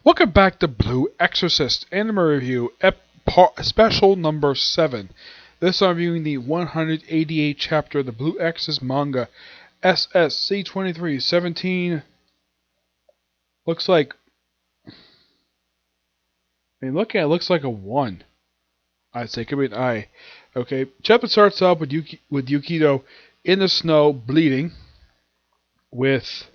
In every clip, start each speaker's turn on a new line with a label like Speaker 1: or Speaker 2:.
Speaker 1: Welcome back to Blue Exorcist Anime Review, special number 7. This I'm reviewing the 188th chapter of the Blue Exorcist manga, SSC2317. Looks like, looking at it, looks like a 1. I'd say, could be an I. Okay, chapter starts off with Yukito in the snow, bleeding, with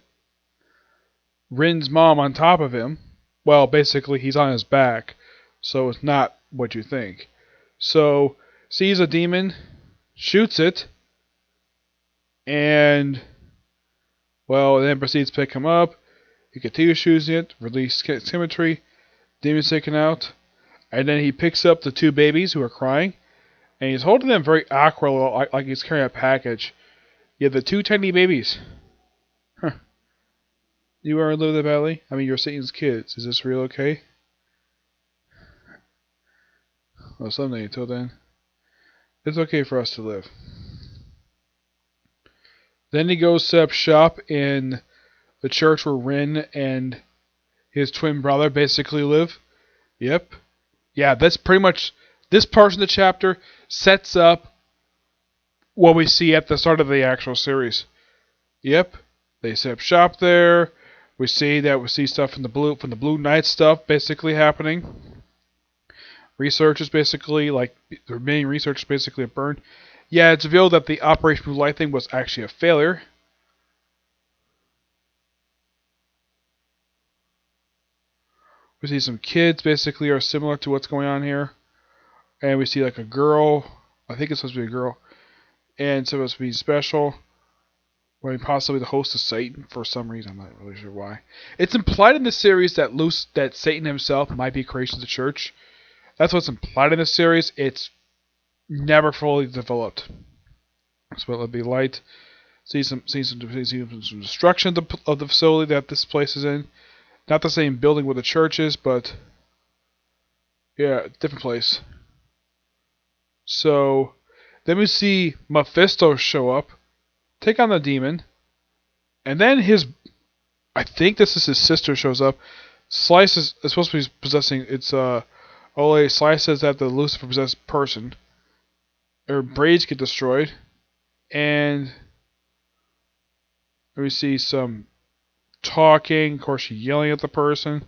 Speaker 1: Rin's mom on top of him. Well, basically, he's on his back, so it's not what you think. So, sees a demon, shoots it, and, well, then proceeds to pick him up. He continues shooting it, release symmetry, demon's taken out, and then he picks up the two babies who are crying, and he's holding them very awkwardly, like he's carrying a package. You have the two tiny babies. Huh. You are living the valley? I mean, you're Satan's kids. Is this real okay? Well, someday, until then, it's okay for us to live. Then he goes set up shop in the church where Rin and his twin brother basically live. Yep. Yeah, that's pretty much, this portion of the chapter sets up what we see at the start of the actual series. Yep. They set up shop there. We see stuff from the Blue Knight stuff basically happening. Researchers basically, their main research is basically a burn. Yeah, it's revealed that the Operation Blue Light thing was actually a failure. We see some kids basically are similar to what's going on here. And we see like a girl, I think it's supposed to be a girl, and it's supposed to be special. I mean, possibly the host of Satan for some reason. I'm not really sure why. It's implied in the series that Satan himself might be a creation of the church. That's what's implied in the series. It's never fully developed. So it'll be light. See some destruction of the facility that this place is in. Not the same building where the church is, but yeah, different place. So then we see Mephisto show up, take on the demon, and then I think this is his sister shows up. Slice is supposed to be possessing, Ole slices at the Lucifer possessed person. Her braids get destroyed, and we see some talking, of course she's yelling at the person.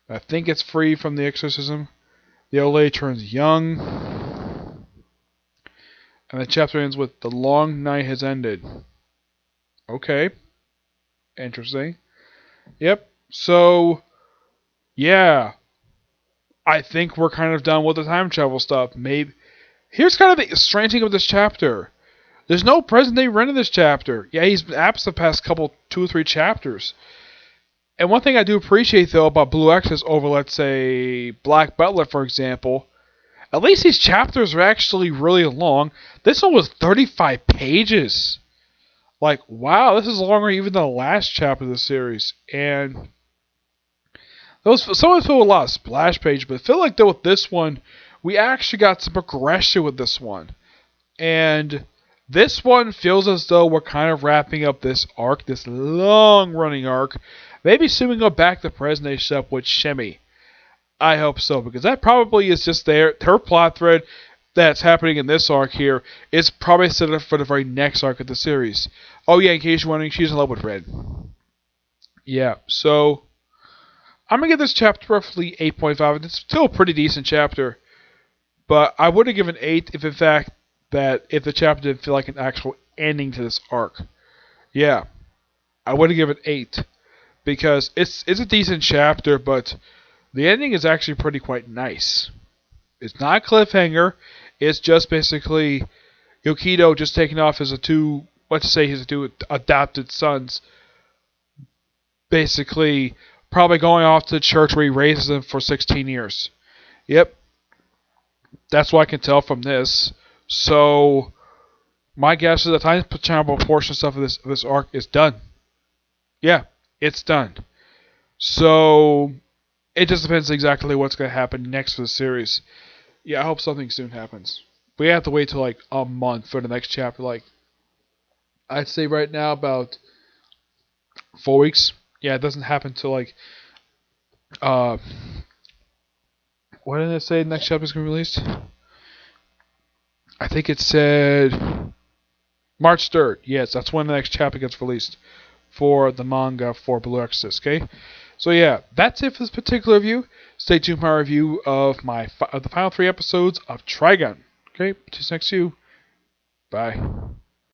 Speaker 1: I think it's free from the exorcism. The Ole turns young, and the chapter ends with the long night has ended. Okay. Interesting. Yep. So, yeah. I think we're kind of done with the time travel stuff. Maybe. Here's kind of the strange thing of this chapter. There's no present-day Ren in this chapter. Yeah, he's been absent the past 2 or 3 chapters. And one thing I do appreciate, though, about Blue Exorcist over, let's say, Black Butler, for example, at least these chapters are actually really long. This one was 35 pages. Like, wow, this is longer even than the last chapter of the series. And some of it feel a lot of splash page, but I feel like, though, with this one, we actually got some progression with this one. And this one feels as though we're kind of wrapping up this arc, this long-running arc. Maybe soon we go back to present-day stuff with Shemi. I hope so, because that probably is just her plot thread that's happening in this arc here is probably set up for the very next arc of the series. Oh yeah, in case you're wondering, she's in love with Red. Yeah, so I'm going to give this chapter roughly 8.5. It's still a pretty decent chapter, but I would have given 8 if in fact if the chapter didn't feel like an actual ending to this arc. Yeah, I would have given 8 because it's a decent chapter, but the ending is actually quite nice. It's not a cliffhanger. It's just basically Yukito just taking off his two adopted sons. Basically, probably going off to the church where he raises them for 16 years. Yep. That's what I can tell from this. So, my guess is the time travel portion stuff of this arc is done. Yeah, it's done. So, it just depends exactly what's going to happen next for the series. Yeah, I hope something soon happens. We have to wait till a month for the next chapter. I'd say right now about 4 weeks. Yeah, it doesn't happen till Uh, what did it say? The next chapter is gonna be released. I think it said March 3rd. Yes, that's when the next chapter gets released for the manga for Blue Exorcist. Okay, so yeah, that's it for this particular review. Stay tuned for my review of the final 3 episodes of Trigun. Okay, till next you. Bye.